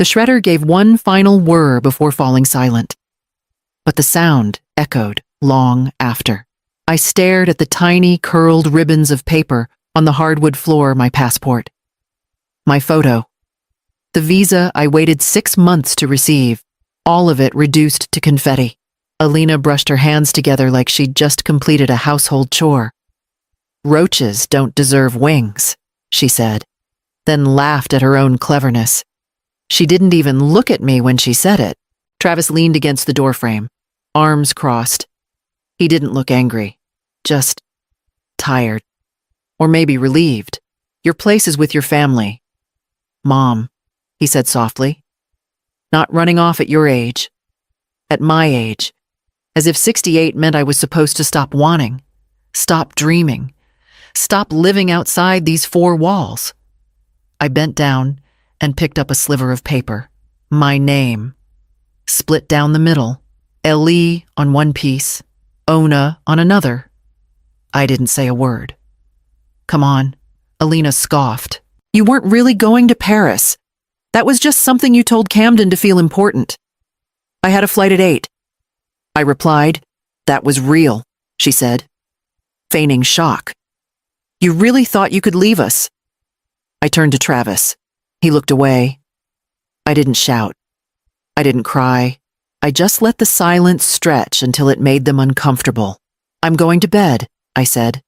The shredder gave one final whir before falling silent. But the sound echoed long after. I stared at the tiny, curled ribbons of paper on the hardwood floor, my passport. My photo. The visa I waited 6 months to receive, all of it reduced to confetti. Alina brushed her hands together like she'd just completed a household chore. "Roaches don't deserve wings," she said, then laughed at her own cleverness. She didn't even look at me when she said it. Travis leaned against the doorframe, arms crossed. He didn't look angry, just tired. Or maybe relieved. "Your place is with your family, Mom," he said softly. "Not running off at your age. At my age. As if 68 meant I was supposed to stop wanting, stop dreaming, stop living outside these 4 walls." I bent down and picked up a sliver of paper. My name. Split down the middle. Ellie on one piece, Ona on another. I didn't say a word. "Come on," Alina scoffed. "You weren't really going to Paris. That was just something you told Camden to feel important." "I had a flight at 8. I replied. "That was real," she said, feigning shock. "You really thought you could leave us?" I turned to Travis. He looked away. I didn't shout. I didn't cry. I just let the silence stretch until it made them uncomfortable. "I'm going to bed," I said.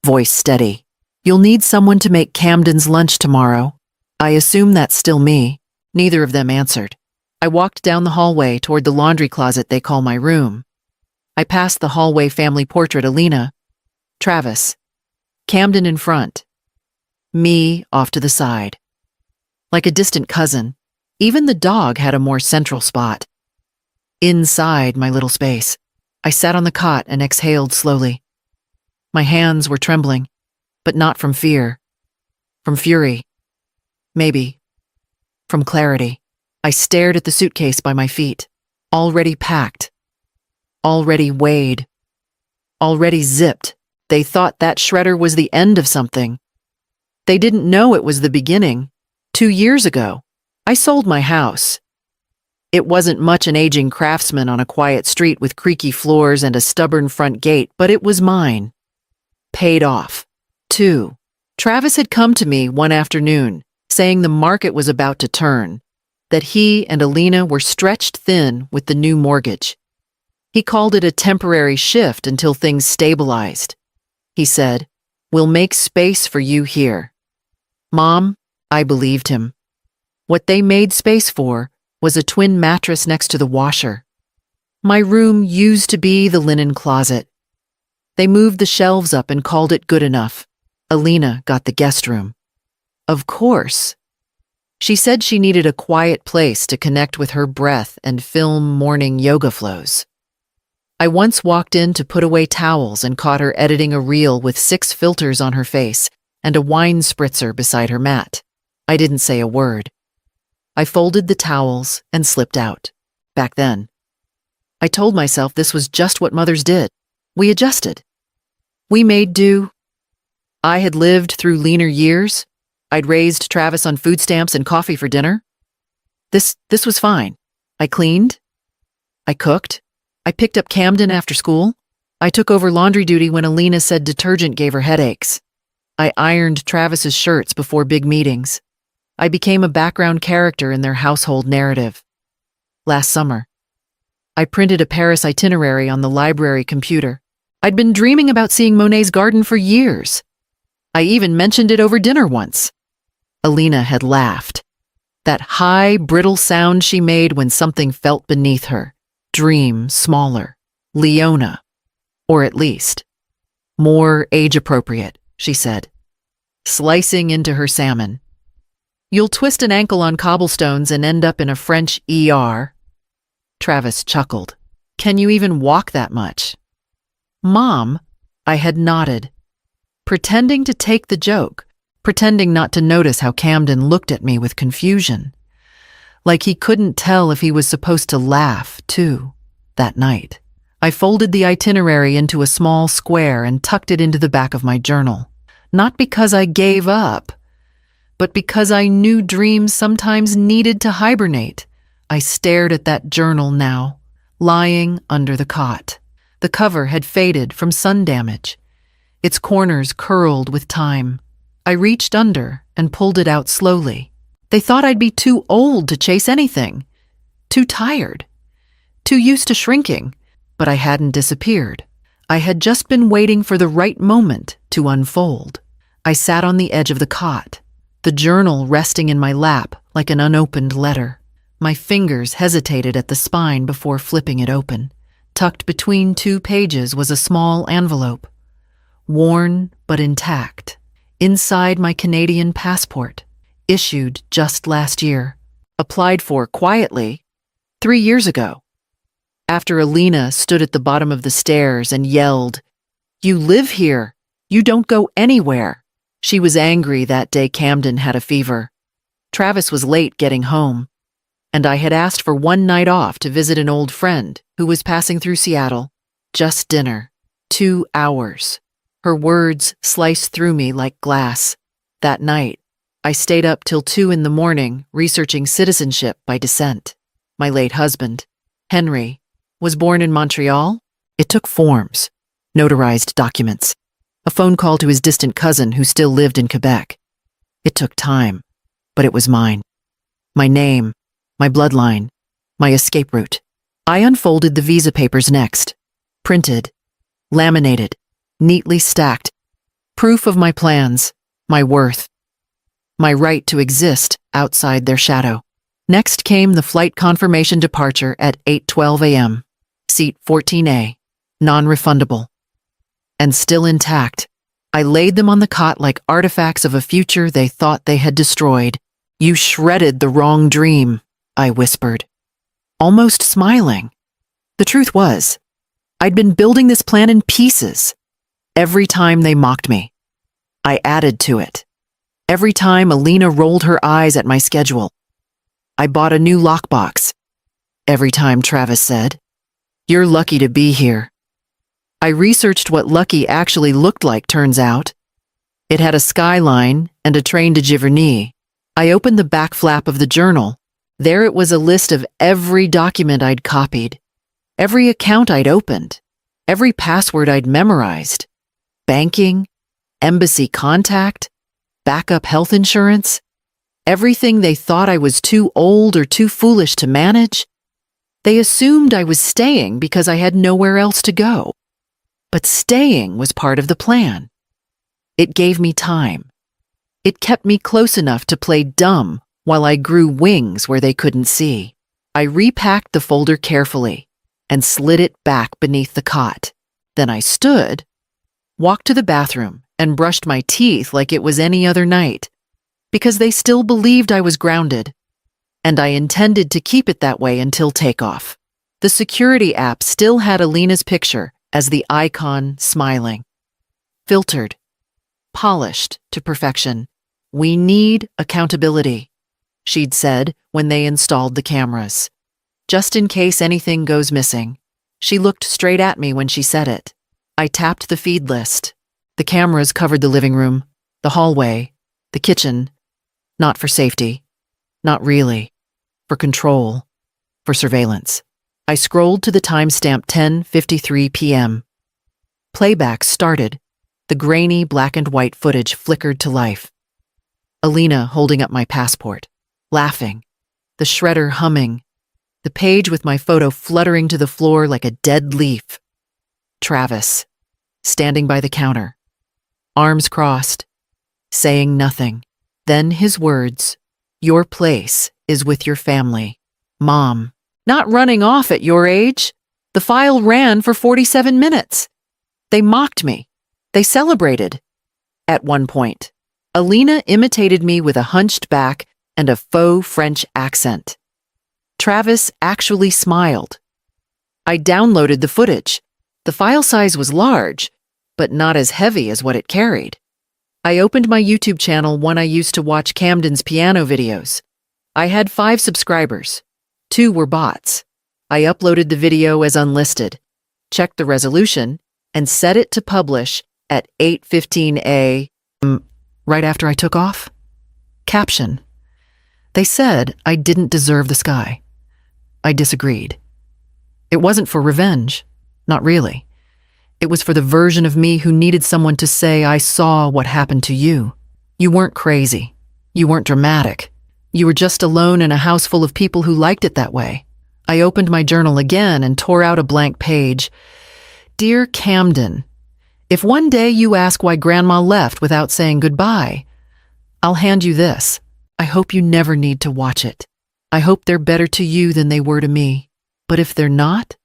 Voice steady. "You'll need someone to make Camden's lunch tomorrow." I assume that's still me. Neither of them answered. I walked down the hallway toward the laundry closet they call my room. I passed the hallway family portrait Alina, Travis, Camden in front, me off to the side. Like a distant cousin, even the dog had a more central spot. Inside my little space, I sat on the cot and exhaled slowly. My hands were trembling, but not from fear. From fury. Maybe. From clarity. I stared at the suitcase by my feet. Already packed. Already weighed. Already zipped. They thought that shredder was the end of something. They didn't know it was the beginning. 2 years ago, I sold my house. It wasn't much an aging craftsman on a quiet street with creaky floors and a stubborn front gate, but it was mine. Paid off. 2. Travis had come to me one afternoon, saying the market was about to turn, that he and Alina were stretched thin with the new mortgage. He called it a temporary shift until things stabilized. He said, "We'll make space for you here." Mom, I believed him. What they made space for was a twin mattress next to the washer. My room used to be the linen closet. They moved the shelves up and called it good enough. Alina got the guest room. Of course. She said she needed a quiet place to connect with her breath and film morning yoga flows. I once walked in to put away towels and caught her editing a reel with 6 filters on her face and a wine spritzer beside her mat. I didn't say a word. I folded the towels and slipped out. Back then, I told myself this was just what mothers did. We adjusted. We made do. I had lived through leaner years. I'd raised Travis on food stamps and coffee for dinner. This was fine. I cleaned. I cooked. I picked up Camden after school. I took over laundry duty when Alina said detergent gave her headaches. I ironed Travis's shirts before big meetings. I became a background character in their household narrative. Last summer, I printed a Paris itinerary on the library computer. I'd been dreaming about seeing Monet's garden for years. I even mentioned it over dinner once. Alina had laughed. That high, brittle sound she made when something felt beneath her. Dream smaller. Leona. Or at least, more age-appropriate, she said, slicing into her salmon. You'll twist an ankle on cobblestones and end up in a French ER. Travis chuckled. Can you even walk that much? Mom, I had nodded, pretending to take the joke, pretending not to notice how Camden looked at me with confusion. Like he couldn't tell if he was supposed to laugh, too, that night. I folded the itinerary into a small square and tucked it into the back of my journal. Not because I gave up, But because I knew dreams sometimes needed to hibernate, I stared at that journal now, lying under the cot. The cover had faded from sun damage, its corners curled with time. I reached under and pulled it out slowly. They thought I'd be too old to chase anything, too tired, too used to shrinking, but I hadn't disappeared. I had just been waiting for the right moment to unfold. I sat on the edge of the cot, the journal resting in my lap like an unopened letter. My fingers hesitated at the spine before flipping it open. Tucked between 2 pages was a small envelope, worn but intact. Inside, my Canadian passport, issued just last year, applied for quietly 3 years ago. After Alina stood at the bottom of the stairs and yelled, "You live here. You don't go anywhere." She was angry that day Camden had a fever. Travis was late getting home, and I had asked for one night off to visit an old friend who was passing through Seattle. Just dinner. 2 hours. Her words sliced through me like glass. That night, I stayed up till 2 in the morning researching citizenship by descent. My late husband, Henry, was born in Montreal. It took forms, notarized documents, a phone call to his distant cousin who still lived in Quebec. It took time, but it was mine. My name, my bloodline, my escape route. I unfolded the visa papers next. Printed, laminated, neatly stacked. Proof of my plans, my worth, my right to exist outside their shadow. Next came the flight confirmation departure at 8:12 a.m. Seat 14A, non-refundable. And still intact, I laid them on the cot like artifacts of a future they thought they had destroyed. "You shredded the wrong dream," I whispered, almost smiling. The truth was, I'd been building this plan in pieces. Every time they mocked me, I added to it. Every time Alina rolled her eyes at my schedule, I bought a new lockbox. Every time Travis said, "You're lucky to be here." I researched what lucky actually looked like, turns out. It had a skyline and a train to Giverny. I opened the back flap of the journal. There it was, a list of every document I'd copied, every account I'd opened, every password I'd memorized. Banking, embassy contact, backup health insurance, everything they thought I was too old or too foolish to manage. They assumed I was staying because I had nowhere else to go. But staying was part of the plan. It gave me time. It kept me close enough to play dumb while I grew wings where they couldn't see. I repacked the folder carefully and slid it back beneath the cot. Then I stood, walked to the bathroom, and brushed my teeth like it was any other night, because they still believed I was grounded, and I intended to keep it that way until takeoff. The security app still had Alina's picture as the icon, smiling. Filtered, polished to perfection. "We need accountability," she'd said when they installed the cameras. "Just in case anything goes missing." She looked straight at me when she said it. I tapped the feed list. The cameras covered the living room, the hallway, the kitchen. Not for safety. Not really. For control. For surveillance. I scrolled to the timestamp 10:53 p.m. Playback started. The grainy black and white footage flickered to life. Alina holding up my passport, laughing, the shredder humming, the page with my photo fluttering to the floor like a dead leaf. Travis, standing by the counter, arms crossed, saying nothing. Then his words, "Your place is with your family. Mom, not running off at your age. The file ran for 47 minutes. They mocked me. They celebrated." At one point, Alina imitated me with a hunched back and a faux French accent. Travis actually smiled. I downloaded the footage. The file size was large, but not as heavy as what it carried. I opened my YouTube channel, one I used to watch Camden's piano videos. I had 5 subscribers. 2 were bots. I uploaded the video as unlisted, checked the resolution, and set it to publish at 8:15 a.m. right after I took off. Caption: They said I didn't deserve the sky. I disagreed. It wasn't for revenge. Not really. It was for the version of me who needed someone to say, I saw what happened to you. You weren't crazy. You weren't dramatic. You were just alone in a house full of people who liked it that way. I opened my journal again and tore out a blank page. Dear Camden, if one day you ask why Grandma left without saying goodbye, I'll hand you this. I hope you never need to watch it. I hope they're better to you than they were to me. But if they're not,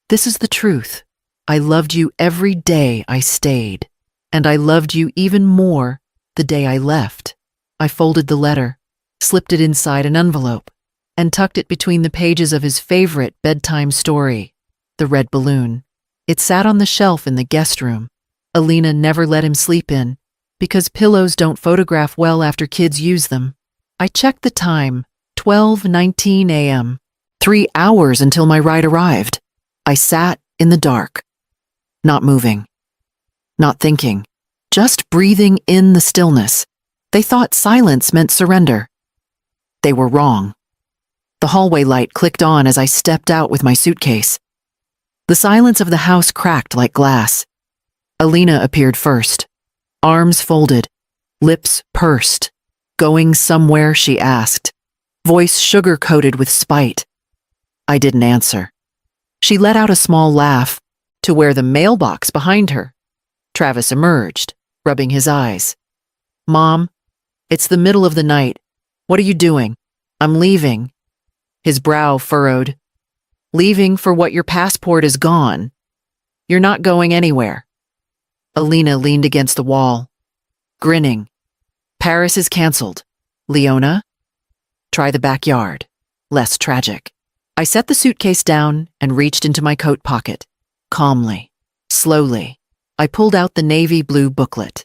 this is the truth. I loved you every day I stayed, and I loved you even more the day I left. I folded the letter, slipped it inside an envelope, and tucked it between the pages of his favorite bedtime story, The Red Balloon. It sat on the shelf in the guest room. Alina never let him sleep in, because pillows don't photograph well after kids use them. I checked the time, 12:19 a.m., 3 hours until my ride arrived. I sat in the dark, not moving, not thinking, just breathing in the stillness. They thought silence meant surrender. They were wrong. The hallway light clicked on as I stepped out with my suitcase. The silence of the house cracked like glass. Alina appeared first, arms folded, lips pursed. Going somewhere, she asked, voice sugar-coated with spite. I didn't answer. She let out a small laugh, to where the mailbox behind her. Travis emerged, rubbing his eyes. Mom, it's the middle of the night. What are you doing? I'm leaving. His brow furrowed. Leaving for what your passport is gone. You're not going anywhere. Alina leaned against the wall, grinning. Paris is canceled. Leona? Try the backyard. Less tragic. I set the suitcase down and reached into my coat pocket. Calmly, slowly, I pulled out the navy blue booklet.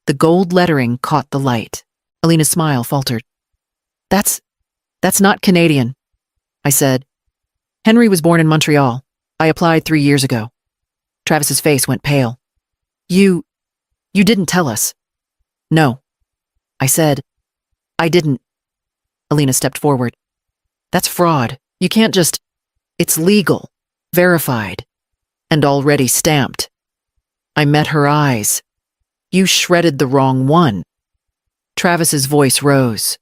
The gold lettering caught the light. Alina's smile faltered. That's not Canadian, I said. Henry was born in Montreal. I applied 3 years ago. Travis's face went pale. You didn't tell us. No, I said. I didn't. Alina stepped forward. That's fraud. You can't just... It's legal, verified, and already stamped. I met her eyes. You shredded the wrong one. Travis's voice rose.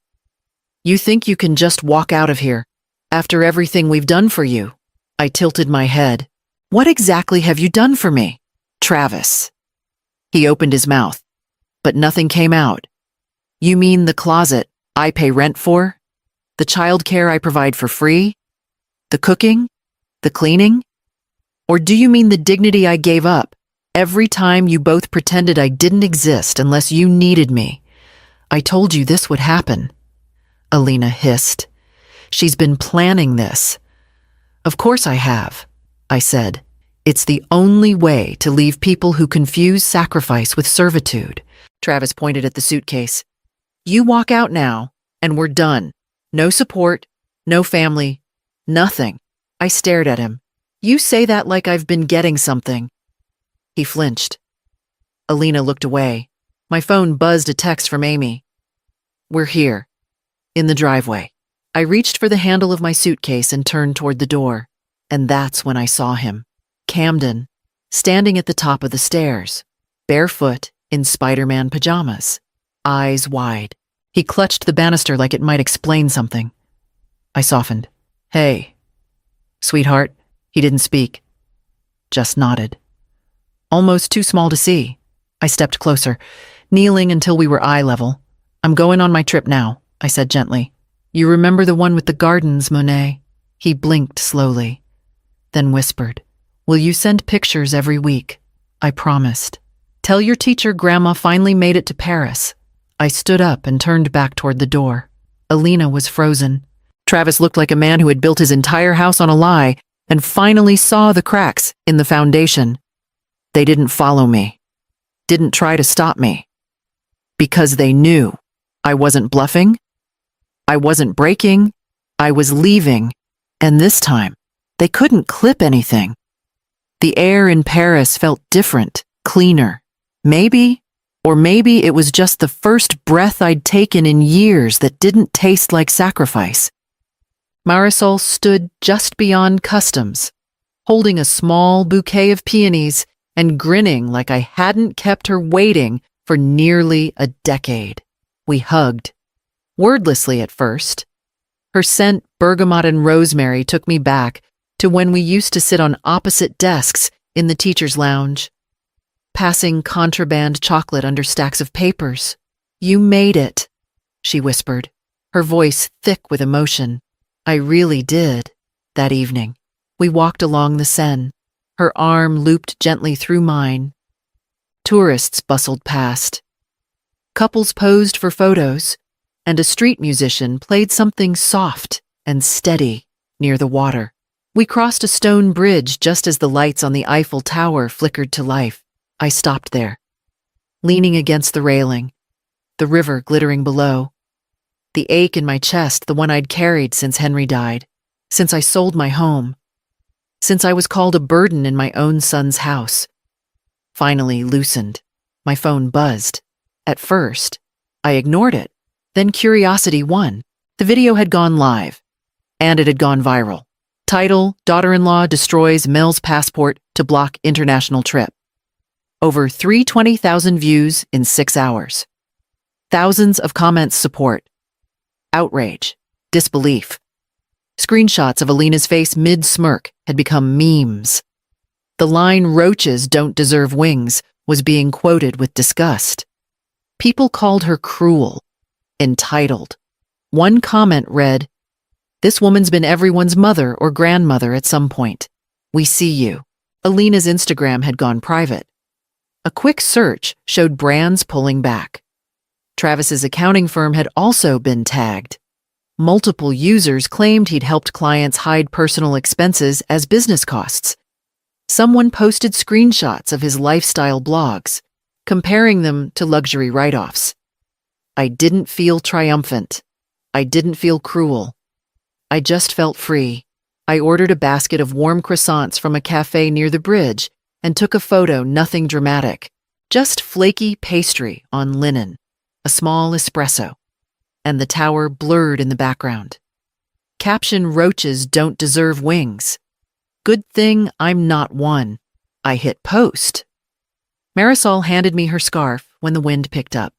You think you can just walk out of here after everything we've done for you? I tilted my head. What exactly have you done for me? Travis. He opened his mouth, but nothing came out. You mean the closet I pay rent for? The childcare I provide for free? The cooking? The cleaning? Or do you mean the dignity I gave up every time you both pretended I didn't exist unless you needed me? I told you this would happen. Alina hissed. She's been planning this. Of course I have, I said. It's the only way to leave people who confuse sacrifice with servitude. Travis pointed at the suitcase. You walk out now, and we're done. No support, no family, nothing. I stared at him. You say that like I've been getting something. He flinched. Alina looked away. My phone buzzed a text from Amy. We're here. In the driveway. I reached for the handle of my suitcase and turned toward the door. And that's when I saw him. Camden, standing at the top of the stairs, barefoot in Spider-Man pajamas, eyes wide. He clutched the banister like it might explain something. I softened. Hey, sweetheart. He didn't speak, just nodded. Almost too small to see. I stepped closer, kneeling until we were eye level. I'm going on my trip now, I said gently. You remember the one with the gardens, Monet? He blinked slowly, then whispered. Will you send pictures every week? I promised. Tell your teacher Grandma finally made it to Paris. I stood up and turned back toward the door. Alina was frozen. Travis looked like a man who had built his entire house on a lie and finally saw the cracks in the foundation. They didn't follow me, didn't try to stop me, because they knew I wasn't bluffing, I wasn't breaking, I was leaving, and this time they couldn't clip anything. The air in Paris felt different, cleaner, maybe Or maybe it was just the first breath I'd taken in years that didn't taste like sacrifice. Marisol stood just beyond customs, holding a small bouquet of peonies and grinning like I hadn't kept her waiting for nearly a decade. We hugged, wordlessly at first. Her scent, bergamot and rosemary, took me back to when we used to sit on opposite desks in the teacher's lounge, passing contraband chocolate under stacks of papers. "You made it," she whispered, her voice thick with emotion. I really did. That evening, we walked along the Seine, her arm looped gently through mine. Tourists bustled past. Couples posed for photos, and a street musician played something soft and steady near the water. We crossed a stone bridge just as the lights on the Eiffel Tower flickered to life. I stopped there, leaning against the railing, the river glittering below. The ache in my chest, the one I'd carried since Henry died, since I sold my home, since I was called a burden in my own son's house, finally loosened. My phone buzzed. At first, I ignored it. Then curiosity won. The video had gone live, and it had gone viral. Title: Daughter-in-law destroys Mel's passport to block international trip. Over 320,000 views in 6 hours. Thousands of comments support. Outrage. Disbelief. Screenshots of Alina's face mid-smirk had become memes. The line "roaches don't deserve wings" was being quoted with disgust. People called her cruel, entitled. One comment read, "This woman's been everyone's mother or grandmother at some point. We see you." Alina's Instagram had gone private. A quick search showed brands pulling back. Travis's accounting firm had also been tagged. Multiple users claimed he'd helped clients hide personal expenses as business costs. Someone posted screenshots of his lifestyle blogs, comparing them to luxury write-offs. I didn't feel triumphant. I didn't feel cruel. I just felt free. I ordered a basket of warm croissants from a cafe near the bridge and took a photo, nothing dramatic, just flaky pastry on linen, a small espresso, and the tower blurred in the background. Caption: "Roaches don't deserve wings. Good thing I'm not one." I hit post. Marisol handed me her scarf when the wind picked up.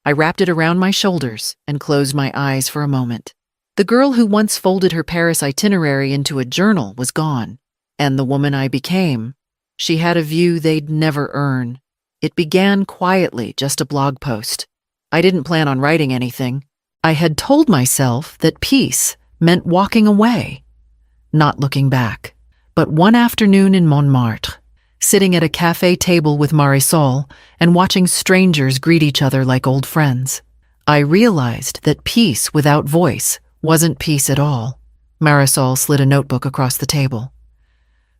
I wrapped it around my shoulders and closed my eyes for a moment. The girl who once folded her Paris itinerary into a journal was gone, and the woman I became, she had a view they'd never earn. It began quietly, just a blog post. I didn't plan on writing anything. I had told myself that peace meant walking away, not looking back. But one afternoon in Montmartre, sitting at a cafe table with Marisol and watching strangers greet each other like old friends, I realized that peace without voice wasn't peace at all. Marisol slid a notebook across the table.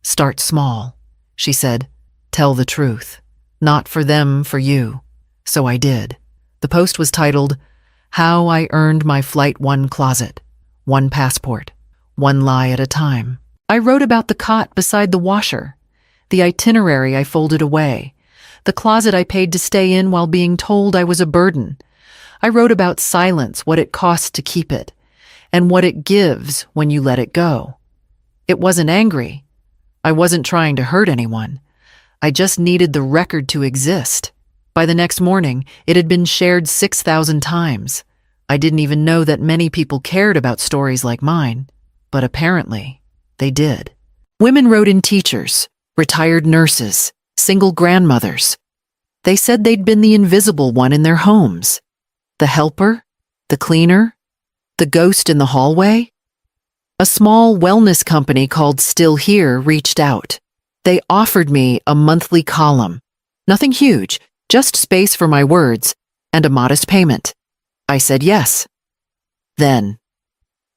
"Start small," she said. "Tell the truth. Not for them, for you." So I did. The post was titled, "How I Earned My Flight 1 Closet. One passport. One lie at a time." I wrote about the cot beside the washer, the itinerary I folded away, the closet I paid to stay in while being told I was a burden. I wrote about silence, what it costs to keep it, and what it gives when you let it go. It wasn't angry. I wasn't trying to hurt anyone. I just needed the record to exist. By the next morning, it had been shared 6,000 times. I didn't even know that many people cared about stories like mine, but apparently they did. Women wrote in: teachers, retired nurses, single grandmothers. They said they'd been the invisible one in their homes. The helper, the cleaner, the ghost in the hallway. A small wellness company called Still Here reached out. They offered me a monthly column. Nothing huge, just space for my words and a modest payment. I said yes. Then,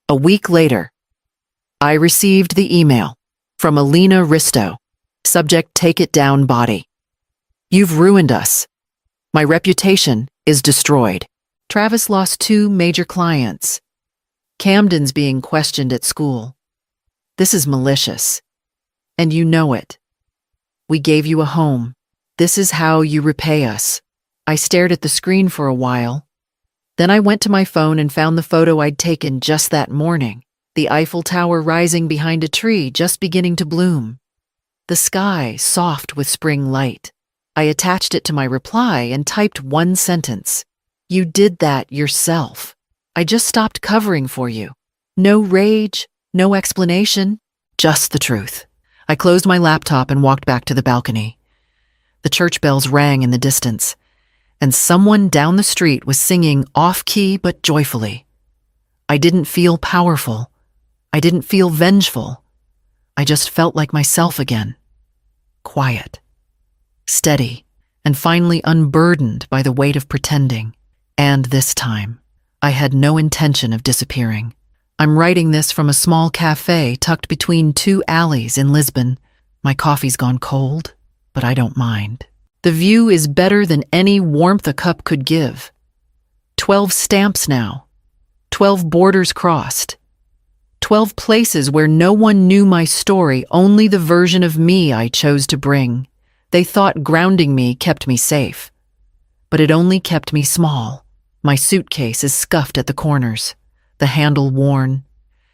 a week later, I received the email from Alina Risto. Subject: "Take it down, body. You've ruined us. My reputation is destroyed." Travis lost 2 major clients. Camden's being questioned at school. This is malicious, and you know it. We gave you a home. This is how you repay us. I stared at the screen for a while. Then I went to my phone and found the photo I'd taken just that morning, the Eiffel Tower rising behind a tree just beginning to bloom. The sky soft with spring light. I attached it to my reply and typed one sentence. You did that yourself. I just stopped covering for you. No rage, no explanation, just the truth. I closed my laptop and walked back to the balcony. The church bells rang in the distance, and someone down the street was singing off-key but joyfully. I didn't feel powerful. I didn't feel vengeful. I just felt like myself again. Quiet, steady, and finally unburdened by the weight of pretending. And this time, I had no intention of disappearing. I'm writing this from a small cafe tucked between two alleys in Lisbon. My coffee's gone cold, but I don't mind. The view is better than any warmth a cup could give. 12 stamps now. 12 borders crossed. 12 places where no one knew my story, only the version of me I chose to bring. They thought grounding me kept me safe. But it only kept me small. My suitcase is scuffed at the corners, the handle worn,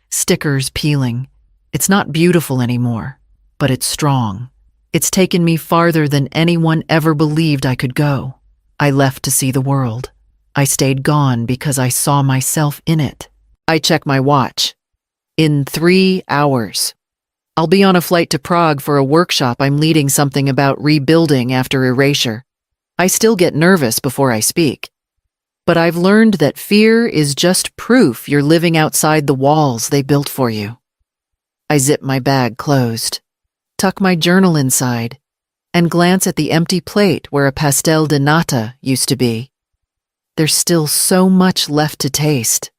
stickers peeling. It's not beautiful anymore, but it's strong. It's taken me farther than anyone ever believed I could go. I left to see the world. I stayed gone because I saw myself in it. I check my watch. In 3 hours. I'll be on a flight to Prague for a workshop I'm leading, something about rebuilding after erasure. I still get nervous before I speak. But I've learned that fear is just proof you're living outside the walls they built for you. I zip my bag closed, tuck my journal inside, and glance at the empty plate where a pastel de nata used to be. There's still so much left to taste.